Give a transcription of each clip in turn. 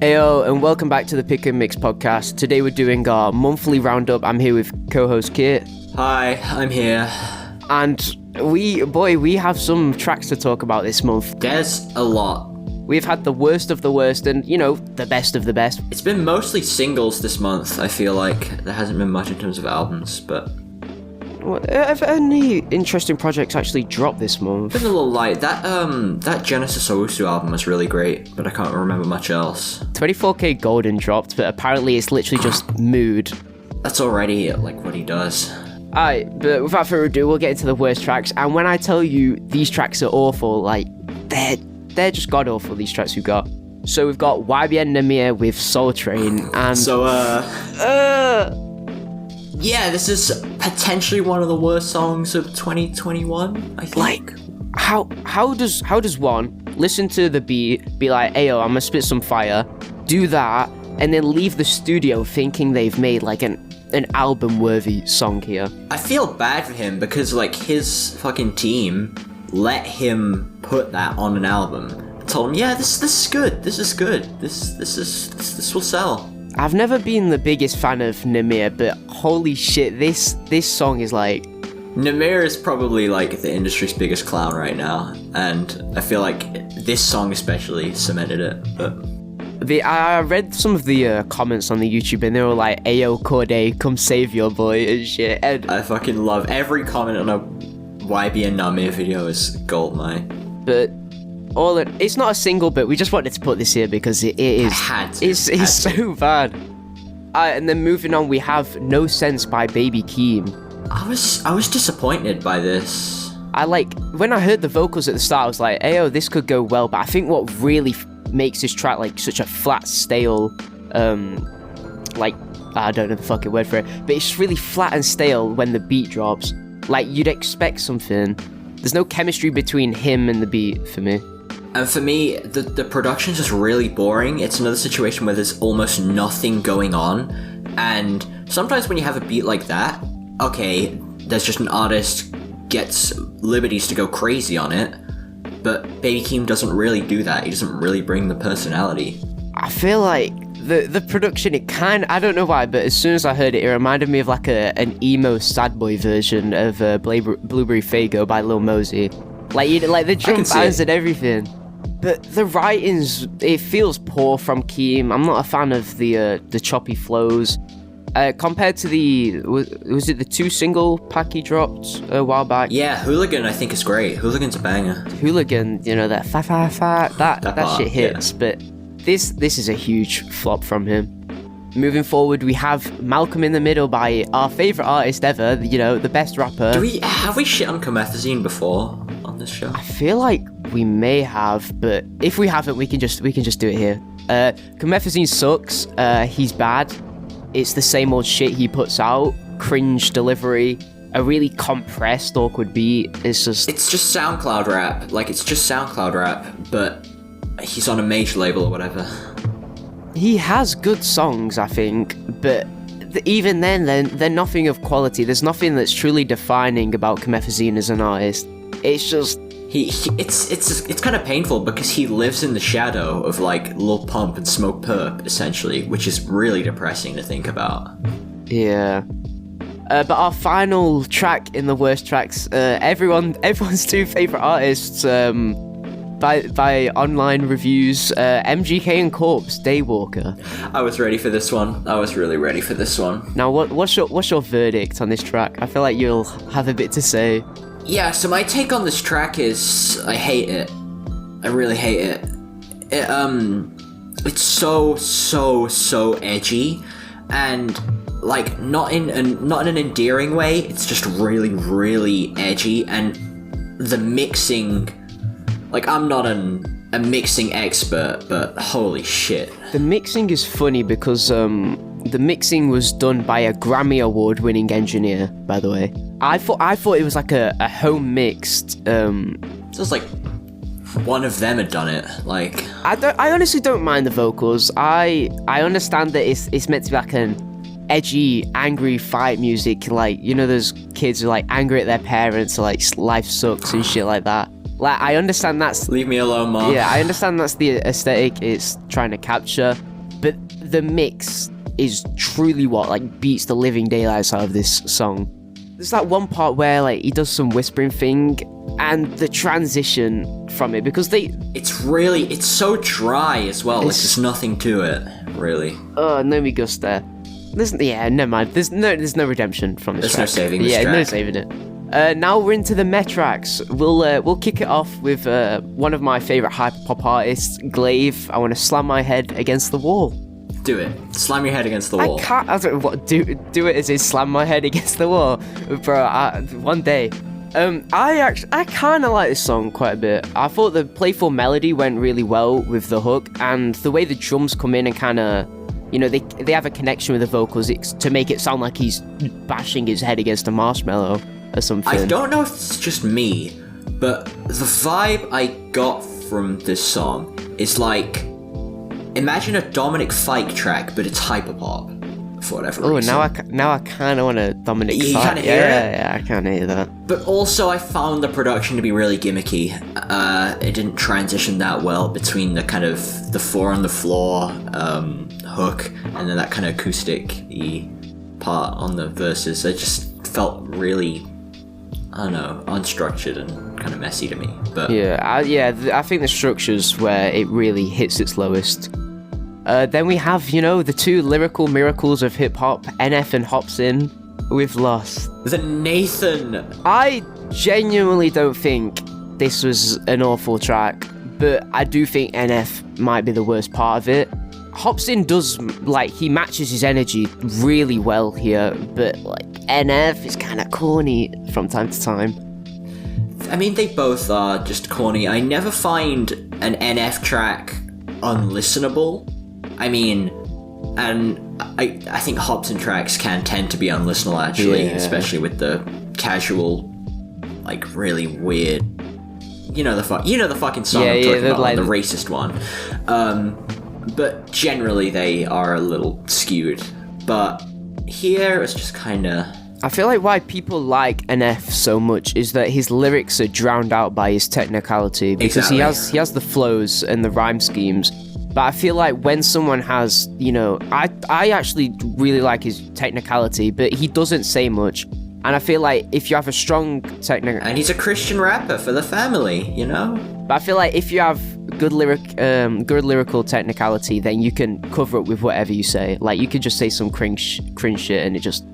Heyo, and welcome back to the Pick and Mix podcast. Today we're doing our monthly roundup. I'm here with co-host Kit. Hi, I'm here. And we have some tracks to talk about this month. There's a lot. We've had the worst of the worst and, the best of the best. It's been mostly singles this month, I feel like. There hasn't been much in terms of albums, but... Have any interesting projects actually dropped this month? Been a little light. That Genesis Owusu album was really great, but I can't remember much else. 24K Golden dropped, but apparently it's literally just mood. That's already, what he does. Alright, but without further ado, we'll get into the worst tracks. And when I tell you these tracks are awful, they're just god-awful, these tracks we've got. So we've got YBN Nahmir with Soul Train, and... Yeah, this is potentially one of the worst songs of 2021, I think. How does one listen to the beat, be like, "Ayo, I'm gonna spit some fire," do that, and then leave the studio thinking they've made an album-worthy song here? I feel bad for him because his fucking team let him put that on an album. Told him, yeah, this is good. This is good. This will sell. I've never been the biggest fan of Nahmir, but holy shit, this song is Nahmir is probably the industry's biggest clown right now, and I feel like this song especially cemented it. But I read some of the comments on the YouTube, and they were like, "Ayo, Corday, come save your boy," and shit. And I fucking love every comment on a YBN Nahmir video is gold, mine. But it's not a single, but we just wanted to put this here because it is. It's so bad. And then moving on, we have No Sense by Baby Keem. I was disappointed by this. When I heard the vocals at the start, I was like, "Ayo, this could go well." But I think what really makes this track such a flat, stale, I don't know the fucking word for it, but it's really flat and stale when the beat drops. You'd expect something. There's no chemistry between him and the beat for me. And for me, the production's just really boring. It's another situation where there's almost nothing going on. And sometimes when you have a beat like that, okay, there's just an artist gets liberties to go crazy on it. But Baby Keem doesn't really do that. He doesn't really bring the personality. I feel like the production, I don't know why, but as soon as I heard it, it reminded me of an emo sad boy version of Blueberry Faygo by Lil Mosey. The drum bands and everything. But the writings, it feels poor from Keem. I'm not a fan of the choppy flows. Compared to was it the 2 single pack he dropped a while back? Yeah, Hooligan I think is great. Hooligan's a banger. Hooligan, that fa that shit hits. Yeah. But this is a huge flop from him. Moving forward, we have Malcolm in the Middle by our favourite artist ever, the best rapper. Have we shit on Comethazine before on this show? I feel like we may have, but if we haven't, we can just do it here. Comethazine sucks. He's bad. It's the same old shit he puts out. Cringe delivery. A really compressed, awkward beat. It's just SoundCloud rap. It's just SoundCloud rap, but he's on a major label or whatever. He has good songs, I think, but even then, they're nothing of quality. There's nothing that's truly defining about Comethazine as an artist. It's just... It's kind of painful because he lives in the shadow of Lil Pump and Smoke Perp, essentially, which is really depressing to think about. Yeah. But our final track in the worst tracks, everyone's 2 favourite artists, by online reviews, MGK and Corpse, Daywalker. I was ready for this one. I was really ready for this one. Now, what's your verdict on this track? I feel like you'll have a bit to say. Yeah, so my take on this track is I hate it. I really hate it. It's so edgy, and not in an endearing way. It's just really, really edgy, and the mixing. I'm not a mixing expert, but holy shit. The mixing is funny because the mixing was done by a Grammy Award-winning engineer, by the way. I thought it was a home mixed. Sounds like one of them had done it. I honestly don't mind the vocals. I understand that it's meant to be an edgy, angry fight music. Those kids who angry at their parents, or life sucks and shit like that. I understand that's... Leave me alone, Mom. Yeah, I understand that's the aesthetic it's trying to capture. the mix is truly what like beats the living daylights out of this song. There's that one part where like he does some whispering thing, and the transition from it, because it's so dry as well. Like there's nothing to it, really. Oh, no me gusta. Never mind. There's no redemption from this track. There's no saving this track. No saving it. Now we're into the Metrax. We'll kick it off with one of my favorite hyperpop artists, Glaive. I want to slam my head against the wall. Do it. Slam your head against the wall. I don't know what do it as in slam my head against the wall, bro. One day. I kind of like this song quite a bit. I thought the playful melody went really well with the hook, and the way the drums come in and kind of, you know, they have a connection with the vocals to make it sound like he's bashing his head against a marshmallow or something. I don't know if it's just me, but the vibe I got from this song is like, imagine a Dominic Fike track, but it's hyperpop. For whatever reason. Now I kind of want to Dominic. You kind of hear it? Yeah, I kind of hear that. But also, I found the production to be really gimmicky. It didn't transition that well between the kind of the 4 on the floor hook and then that kind of acoustic-y part on the verses. It just felt really, I don't know, unstructured and kind of messy to me. But I think the structure's where it really hits its lowest. Then we have, you know, the two lyrical miracles of hip-hop, NF and Hopsin, with Lost. The Nathan! I genuinely don't think this was an awful track, but I do think NF might be the worst part of it. Hopsin does, like, he matches his energy really well here, but, like, NF is kind of corny from time to time. I mean, they both are just corny. I never find an NF track unlistenable. I mean, and I think Hopsin tracks can tend to be unlistenable, actually, especially with the casual, like, really weird, you know the fucking song I'm talking about, like, the racist one. But generally they are a little skewed. But here it's just kind of... I feel like why people like NF so much is that his lyrics are drowned out by his technicality, because he has the flows and the rhyme schemes. But I feel like when someone has, you know, I actually really like his technicality, but he doesn't say much. And I feel like if you have a strong technical... And he's a Christian rapper for the family, you know? But I feel like if you have good lyrical technicality, then you can cover it with whatever you say. Like, you could just say some cringe shit and it just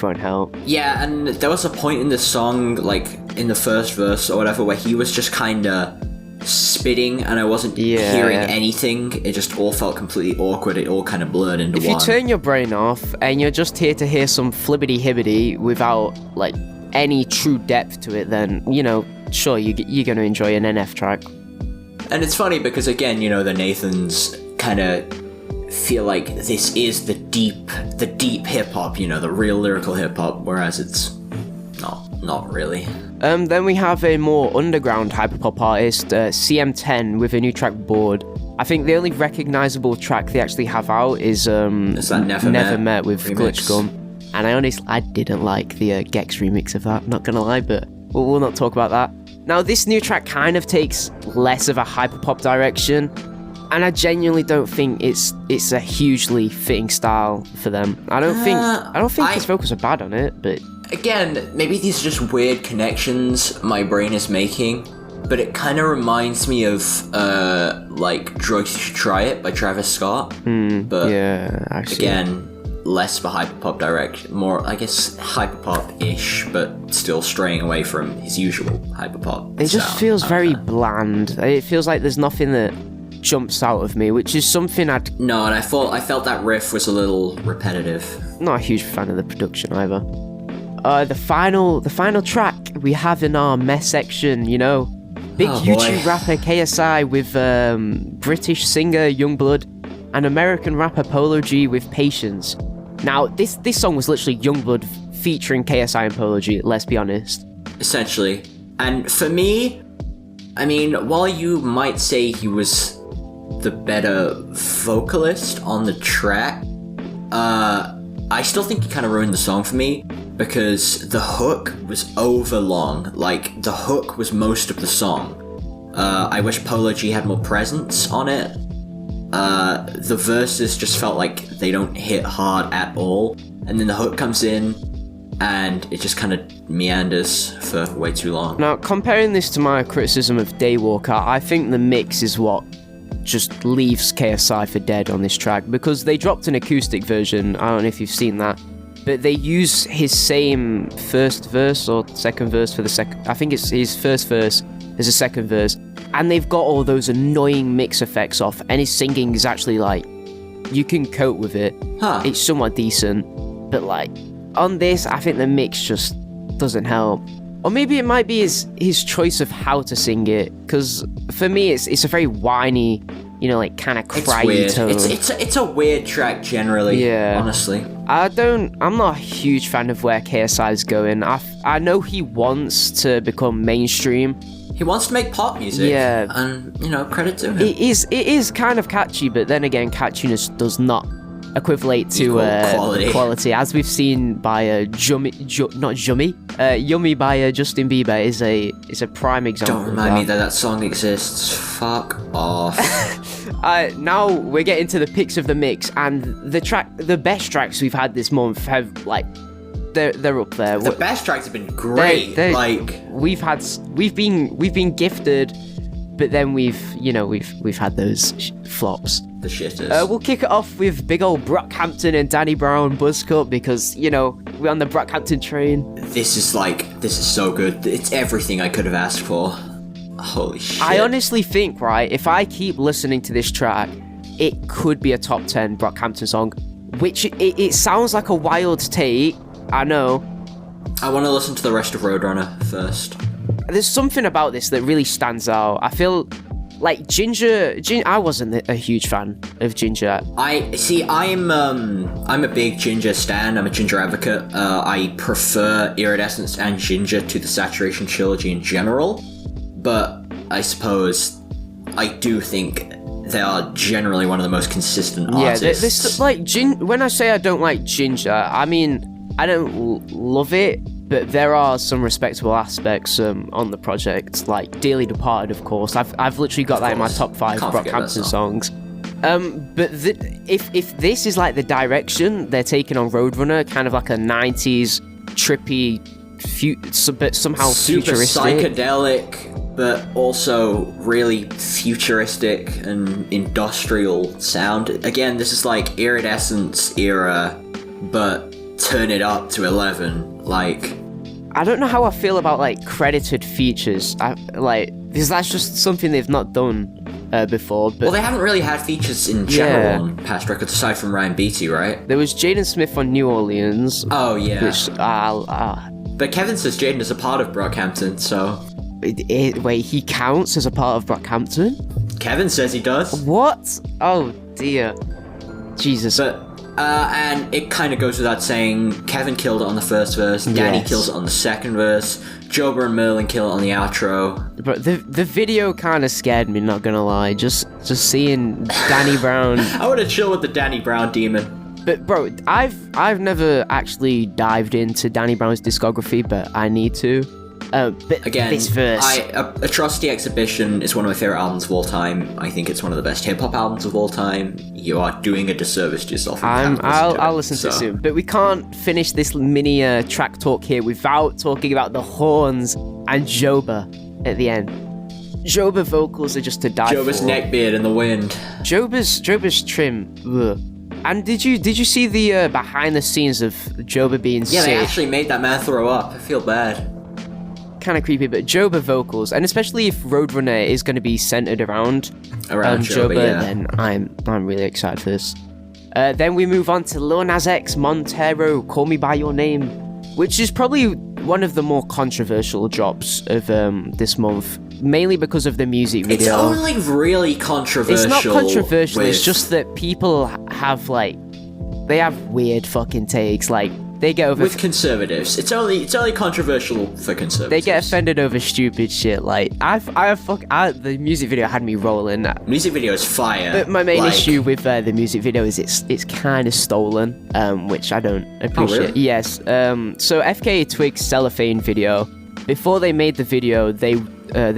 won't help. Yeah, and there was a point in the song, like, in the first verse or whatever, where he was just kind of spitting and I wasn't hearing anything. It just all felt completely awkward. It all kind of blurred into one. If you turn your brain off and you're just here to hear some flibbity-hibbity without, like, any true depth to it, then, you know, sure, you're going to enjoy an NF track. And it's funny because, again, you know, the Nathans kind of feel like this is the deep hip-hop, you know, the real lyrical hip-hop, whereas it's not really. Then we have a more underground hyperpop artist, CMTEN, with a new track, Bored. I think the only recognisable track they actually have out is that Never Met with remix. Glitch Gum. And I didn't like the Gex remix of that, not gonna lie, but we'll not talk about that. Now, this new track kind of takes less of a hyperpop direction, and I genuinely don't think it's a hugely fitting style for them. I don't think his vocals are bad on it, but... Again, maybe these are just weird connections my brain is making, but it kind of reminds me of, like, Drugs You Should Try It by Travis Scott. But, yeah, actually. Again, less of a hyperpop direction, more, I guess, hyperpop-ish, but still straying away from his usual hyperpop It just feels very bland. It feels like there's nothing that jumps out of me, which is something No, and I felt that riff was a little repetitive. Not a huge fan of the production either. The final track we have in our mess section, you know, big YouTube rapper KSI with British singer YUNGBLUD and American rapper Polo G with Patience. Now, this song was literally YUNGBLUD featuring KSI and Polo G, let's be honest. Essentially. And for me, I mean, while you might say he was the better vocalist on the track, I still think he kind of ruined the song for me, because the hook was over long. Like, the hook was most of the song. I wish Polo G had more presence on it. the verses just felt like they don't hit hard at all, and then the hook comes in, and it just kind of meanders for way too long. Now, comparing this to my criticism of Daywalker, I think the mix is what just leaves KSI for dead on this track, because they dropped an acoustic version. I don't know if you've seen that, but they use his same first verse or second verse for the second. I think it's his first verse as a second verse, and they've got all those annoying mix effects off, and his singing is actually like, you can cope with it. It's somewhat decent, but like on this, I think the mix just doesn't help. Or maybe it might be his choice of how to sing it, because for me it's a very whiny, you know, like kind of cryy tone. It's a weird track generally. Yeah, honestly. I'm not a huge fan of where KSI is going. I know he wants to become mainstream. He wants to make pop music. Yeah, and you know, credit to him. It is kind of catchy, but then again, catchiness does not equivalent to quality, as we've seen by Yummy by Justin Bieber is a prime example. Don't remind me that song exists. Fuck off. Now we're getting to the picks of the mix, and the best tracks we've had this month have like they're up there. The best tracks have been great. Like we've been gifted, but then we've had those flops. The shitters. We'll kick it off with big old Brockhampton and Danny Brown BUZZCUT, because, you know, we're on the Brockhampton train. This is so good. It's everything I could have asked for. Holy shit. I honestly think, right, if I keep listening to this track, it could be a top 10 Brockhampton song, which it sounds like a wild take, I know. I want to listen to the rest of Roadrunner first. There's something about this that really stands out. I feel like Ginger, I wasn't a huge fan of Ginger. I'm a big Ginger stan. I'm a Ginger advocate. I prefer Iridescence and Ginger to the Saturation trilogy in general, but I suppose I do think they are generally one of the most consistent artists. When I say I don't like Ginger, I mean I don't love it, but there are some respectable aspects on the project, like Dearly Departed, of course. I've literally got that in my top 5 Brockhampton songs. But if this is like the direction they're taking on Roadrunner, kind of like a 90s trippy, but somehow super futuristic, psychedelic, but also really futuristic and industrial sound. Again, this is like Iridescence era, but turn it up to 11. Like, I don't know how I feel about like credited features. Because that's just something they've not done before. But they haven't really had features in general on past records aside from Ryan Beatty, right? There was Jaden Smith on New Orleans. Oh yeah. Which but Kevin says Jaden is a part of Brockhampton, so. Wait, he counts as a part of Brockhampton? Kevin says he does. What? Oh dear. Jesus. But. And it kind of goes without saying, Kevin killed it on the first verse, Danny kills it on the second verse, Joba and Merlin kill it on the outro. But the video kind of scared me, not gonna lie. Just seeing Danny Brown. I want to chill with the Danny Brown demon. But bro, I've never actually dived into Danny Brown's discography, but I need to. But again, this verse. Atrocity Exhibition is one of my favorite albums of all time. I think it's one of the best hip-hop albums of all time. You are doing a disservice to yourself. I'll listen to it soon. But we can't finish this mini track talk here without talking about the horns and Joba at the end. Joba vocals are just to die Joba's for. neckbeard in the wind. Joba's trim. Ugh. And did you see the behind the scenes of Joba being sick? Yeah, they actually made that man throw up. I feel bad. Kind of creepy, but Joba vocals, and especially if Roadrunner is going to be centered around Joba, then I'm really excited for this. Then we move on to Lil Nas X, Montero, Call Me By Your Name, which is probably one of the more controversial drops of this month, mainly because of the music video. It's only really controversial. It's not controversial, it's just that people have they have weird fucking takes, like they get over with conservatives. It's only controversial for conservatives. They get offended over stupid shit. Like the music video had me rolling. Music video is fire. But my main issue with the music video is it's kind of stolen, which I don't appreciate. Oh, really? Yes. So FKA Twigs Cellophane video. Before they made the video, they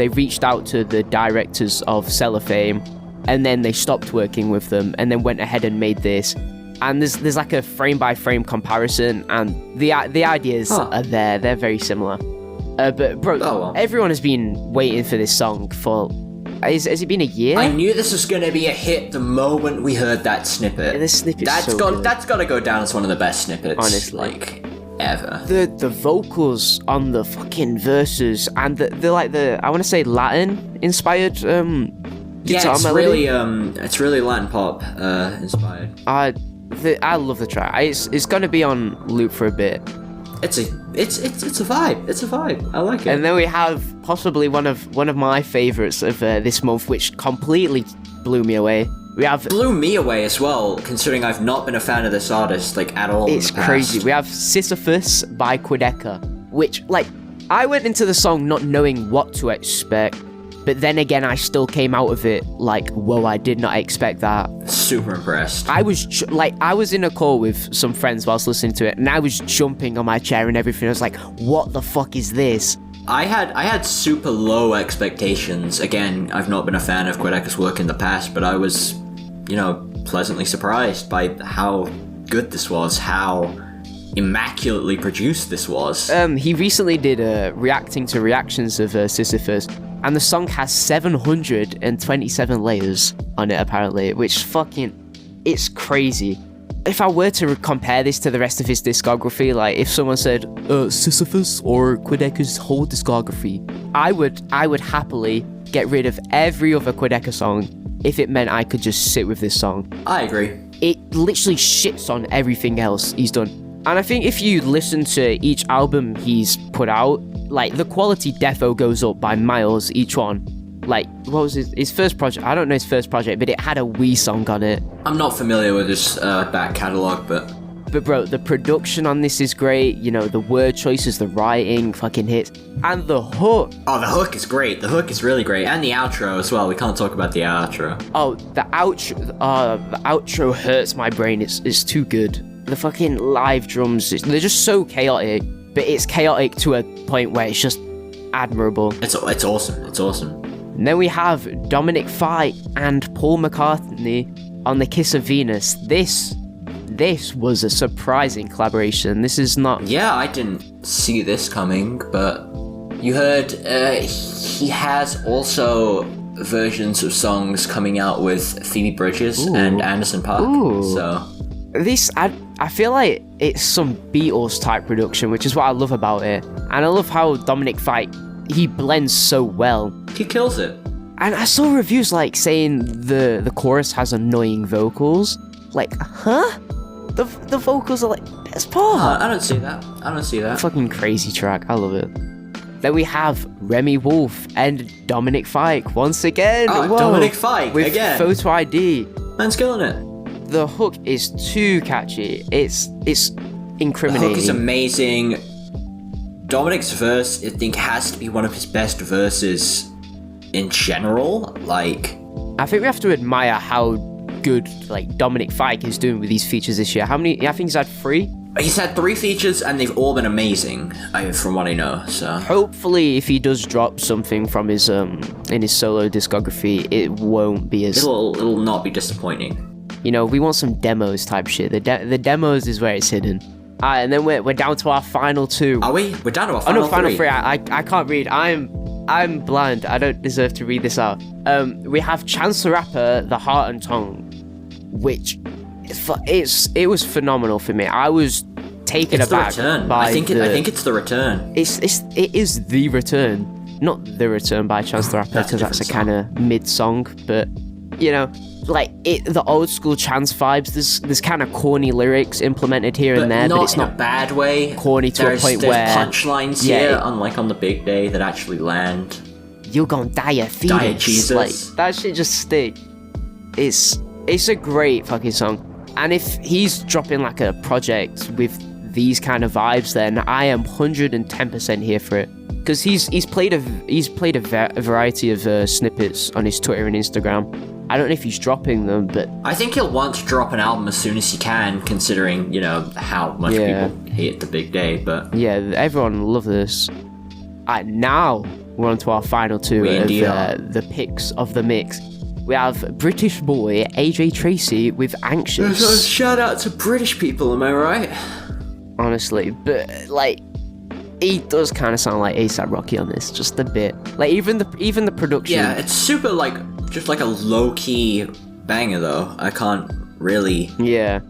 reached out to the directors of Cellophane, and then they stopped working with them, and then went ahead and made this. And there's like a frame by frame comparison, and the ideas are there. They're very similar. But bro, everyone has been waiting for this song for. Has it been a year? I knew this was gonna be a hit the moment we heard that snippet. Yeah, this snippet. That's gotta go down as one of the best snippets, honestly, like ever. The vocals on the fucking verses and the I want to say Latin inspired guitar melody. It's really Latin pop inspired. I love the track. It's gonna be on loop for a bit. It's a vibe. It's a vibe. I like it. And then we have possibly one of my favorites of this month, which completely blew me away. Blew me away as well, considering I've not been a fan of this artist like at all. It's in the past. crazy. We have Sisyphus by Quadeca, which I went into the song not knowing what to expect. But then again, I still came out of it like, whoa, I did not expect that. Super impressed. I was in a call with some friends whilst listening to it, and I was jumping on my chair and everything. I was like, what the fuck is this? I had super low expectations. Again, I've not been a fan of Quideca's work in the past, but I was, pleasantly surprised by how good this was, how immaculately produced this was. He recently did reacting to reactions of Sisyphus, and the song has 727 layers on it apparently, which it's crazy. If I were to compare this to the rest of his discography, like if someone said Sisyphus or Quideca's whole discography, I would happily get rid of every other Quideca song if it meant I could just sit with this song. I agree. It literally shits on everything else he's done. And I think if you listen to each album he's put out, like the quality defo goes up by miles each one. Like, what was his first project? I don't know his first project, but it had a Wii song on it. I'm not familiar with his back catalogue, but bro, the production on this is great. The word choices, the writing, fucking hits, and the hook. Oh, the hook is great. The hook is really great, and the outro as well. We can't talk about the outro. Oh, the outro hurts my brain. It's too good. The fucking live drums, they're just so chaotic, but it's chaotic to a point where it's just admirable. It's awesome. It's awesome. And then we have Dominic, Fike, and Paul McCartney on The Kiss of Venus. This was a surprising collaboration. This is not... Yeah, I didn't see this coming, but you heard he has also versions of songs coming out with Phoebe Bridgers and Anderson .Paak. So this, I feel like it's some Beatles type production, which is what I love about it. And I love how Dominic Fike, he blends so well. He kills it. And I saw reviews saying the chorus has annoying vocals. Huh? The vocals are best part. I don't see that. Fucking crazy track. I love it. Then we have Remi Wolf and Dominic Fike once again. Oh, Dominic Fike with again. Photo ID. Man's killing it. The hook is too catchy. It's incriminating. The hook is amazing. Dominic's verse, I think, has to be one of his best verses in general. I think we have to admire how good Dominic Fike is doing with these features this year. How many? I think he's had 3. He's had 3 features, and they've all been amazing, from what I know. So hopefully, if he does drop something from his in his solo discography, it won't be as. It'll not be disappointing. We want some demos type shit. The demos is where it's hidden. And then we're down to our final 2. Are we? We're down to our final 3. I can't read. I'm blind. I don't deserve to read this out. We have Chance the Rapper, The Heart and Tongue, which it was phenomenal for me. I was taken aback by I think it's The Return. It is The Return, not The Return by Chance the Rapper, because that's a kind of mid song, but the old school Chance vibes. There's kind of corny lyrics implemented here and there, but it's not in a bad way. Corny to a point where punchlines here, unlike on the big day, that actually land. You're gonna die of Phoenix. Die of Jesus. That shit just stick. It's a great fucking song, and if he's dropping a project with these kind of vibes, then I am 110% here for it. Because he's played a variety of snippets on his Twitter and Instagram. I don't know if he's dropping them, but I think he'll want to drop an album as soon as he can, considering how much people hate the big day. But yeah, everyone love this. Now we're on to our final 2 of the picks of the mix. we have British boy AJ Tracy with Anxious. Shout out to British people, am I right? Honestly, but like, he does kind of sound like A$AP Rocky on this, just a bit. Like even the production. Yeah, it's super like just like a low key banger though. I can't really. Yeah,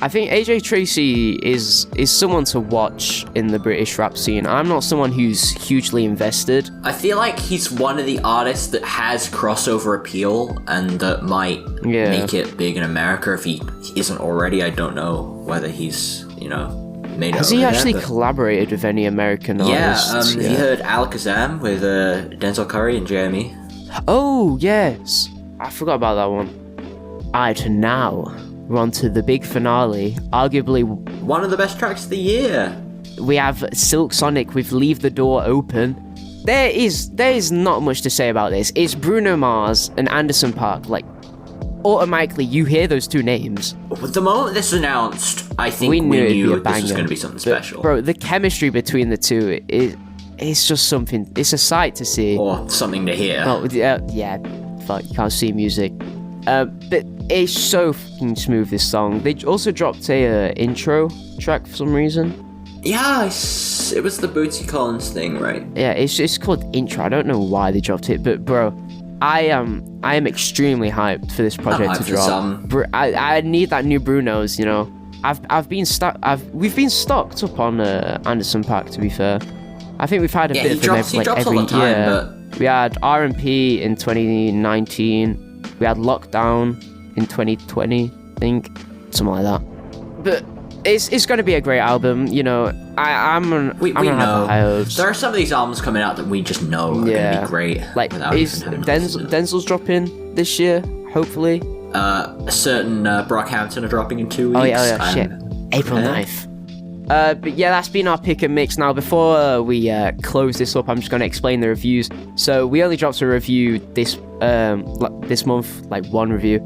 I think AJ Tracy is someone to watch in the British rap scene. I'm not someone who's hugely invested. I feel like he's one of the artists that has crossover appeal and that might make it big in America if he isn't already. I don't know whether he's, made it. Has he actually collaborated with any American artists? Yeah, he heard Alakazam with Denzel Curry and Jeremy. Oh, yes. I forgot about that one. Alright, now we're on to the big finale. Arguably one of the best tracks of the year. We have Silk Sonic with Leave the Door Open. There is not much to say about this. It's Bruno Mars and Anderson .Paak. Like, automatically you hear those two names. The moment this was announced, I think we knew this was going to be something special. Bro, the chemistry between the two it's just something. It's a sight to see. Or something to hear. Oh, yeah. Fuck, you can't see music. But it's so fucking smooth, this song. They also dropped a intro track for some reason. Yeah, it was the Bootsy Collins thing, right? Yeah, it's called intro. I don't know why they dropped it, but bro, I am extremely hyped for this project to drop. I need that new Bruno's. We've been stocked up on Anderson .Paak, to be fair. I think we've had a bit of him every year. But... We had R&P in 2019. We had Lockdown in 2020, I think, something like that. But it's going to be a great album. We know. There are some of these albums coming out that we just know are going to be great. Like, Denzel's dropping this year, hopefully. A certain Brockhampton are dropping in 2 weeks. Oh yeah, shit. April 9th. But yeah, that's been our pick and mix. Now, before we close this up, I'm just going to explain the reviews. So we only dropped a review this month, like one review,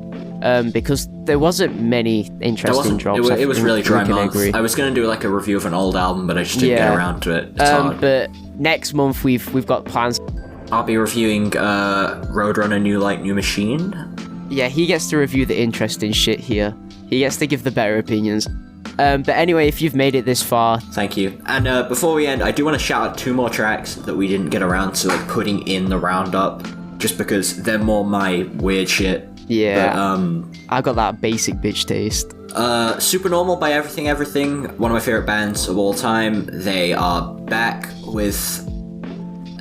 because there wasn't many interesting drops. It was really dry month. I was going to do like a review of an old album, but I just didn't get around to it. It's hard. But next month we've got plans. I'll be reviewing Roadrunner New Light New Machine. Yeah, he gets to review the interesting shit here. He gets to give the better opinions. But anyway, if you've made it this far, thank you. And before we end, I do want to shout out 2 more tracks that we didn't get around to like putting in the roundup, just because they're more my weird shit. Yeah. But, I got that basic bitch taste. Supernormal by Everything, one of my favorite bands of all time. They are back with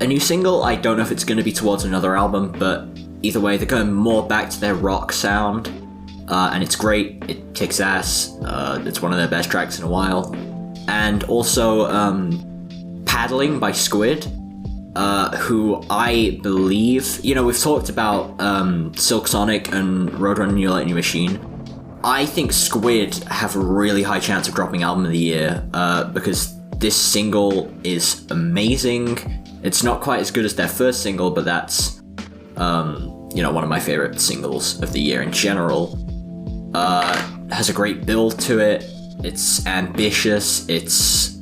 a new single. I don't know if it's going to be towards another album, but either way, they're going more back to their rock sound. And it's great. It kicks ass. It's one of their best tracks in a while. And also, Paddling by Squid, who I believe... we've talked about Silk Sonic and Roadrunner New Light New Machine. I think Squid have a really high chance of dropping Album of the Year, because this single is amazing. It's not quite as good as their first single, but that's, one of my favorite singles of the year in general. Has a great build to it. It's ambitious. It's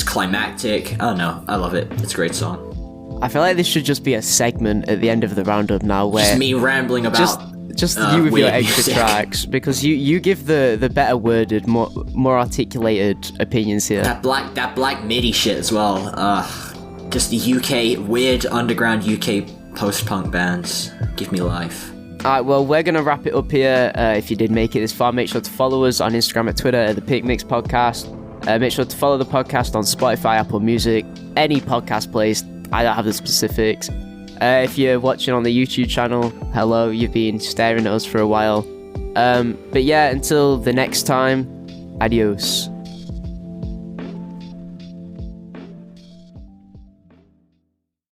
climactic. I don't know. I love it. It's a great song. I feel like this should just be a segment at the end of the roundup now, where just me rambling about just you with your extra music. Tracks, because you give the better worded, more articulated opinions here. That black MIDI shit as well. Just the UK weird underground UK post-punk bands give me life. Alright, well, we're going to wrap it up here. If you did make it this far, make sure to follow us on Instagram and Twitter at the Pick Mix Podcast. Make sure to follow the podcast on Spotify, Apple Music, any podcast place. I don't have the specifics. If you're watching on the YouTube channel, hello, you've been staring at us for a while. But yeah, until the next time, adios.